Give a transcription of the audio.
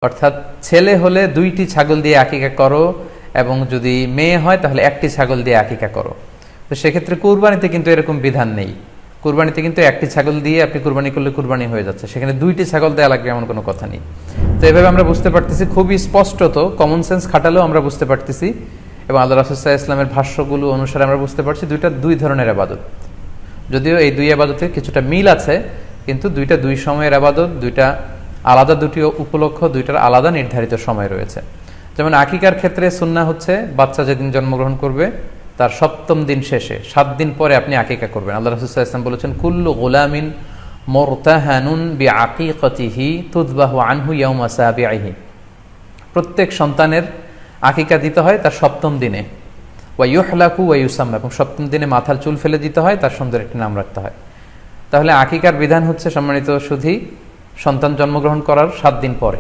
অর্থাৎ ছেলে হলে 2টি ছাগল দিয়ে আকিকা করো, এবং যদি মেয়ে হয় তাহলে 1টি ছাগল দিয়ে আকিকা করো। তো সেক্ষেত্রে কুরবানিতে কিন্তু এরকম বিধান নেই। কুরবানিতে কিন্তু 1টি ছাগল দিয়ে আপনি কুরবানি করলে কুরবানি হয়ে যাচ্ছে, সেখানে 2টি ছাগল দেওয়া লাগবে এমন কোনো কথা নেই। তো এভাবে আমরা বুঝতে পারতেছি, খুবই স্পষ্টত কমন সেন্স খাটালেও আমরা বুঝতে পারতেছি, এবং আল্লাহ রাসূল সাল্লাল্লাহু আলাইহি ওয়াসাল্লামের ভাষ্যগুলো অনুসারে আমরা বুঝতে পারছি দুইটা দুই ধরনের ইবাদত। যদিও এই দুই ইবাদতে কিছুটা মিল আছে, কিন্তু দুইটা দুই সময়ের ইবাদত, দুইটা আলাদা, দুটি উপলক্ষ, দুইটার আলাদা নির্ধারিত সময় রয়েছে। যেমন আকিকার ক্ষেত্রে সুন্নাহ হচ্ছে বাচ্চা যেদিন জন্মগ্রহণ করবে তার 7ম দিন শেষে 7 দিন পরে আপনি আকিকা করবেন। আল্লাহ রাসূল সাল্লাল্লাহু আলাইহি ওয়াসাল্লাম বলেছেন, কুল্লু গুলামিন মুরতাহানুন বিআকিকাতিহি তুযবাহু আনহু ইয়াওমা সাবিহি। প্রত্যেক সন্তানের আকিকা দিতে হয় তার 7ম দিনে, ওয়া ইউহলাকু ওয়া ইউসাম্মা, এবং 7ম দিনে মাথার চুল ফেলে দিতে হয়, তার সুন্দর একটি নাম রাখতে হয়। তাহলে আকিকার বিধান হচ্ছে সম্মানিত সুধী সন্তান জন্মগ্রহণ করার 7 দিন পরে।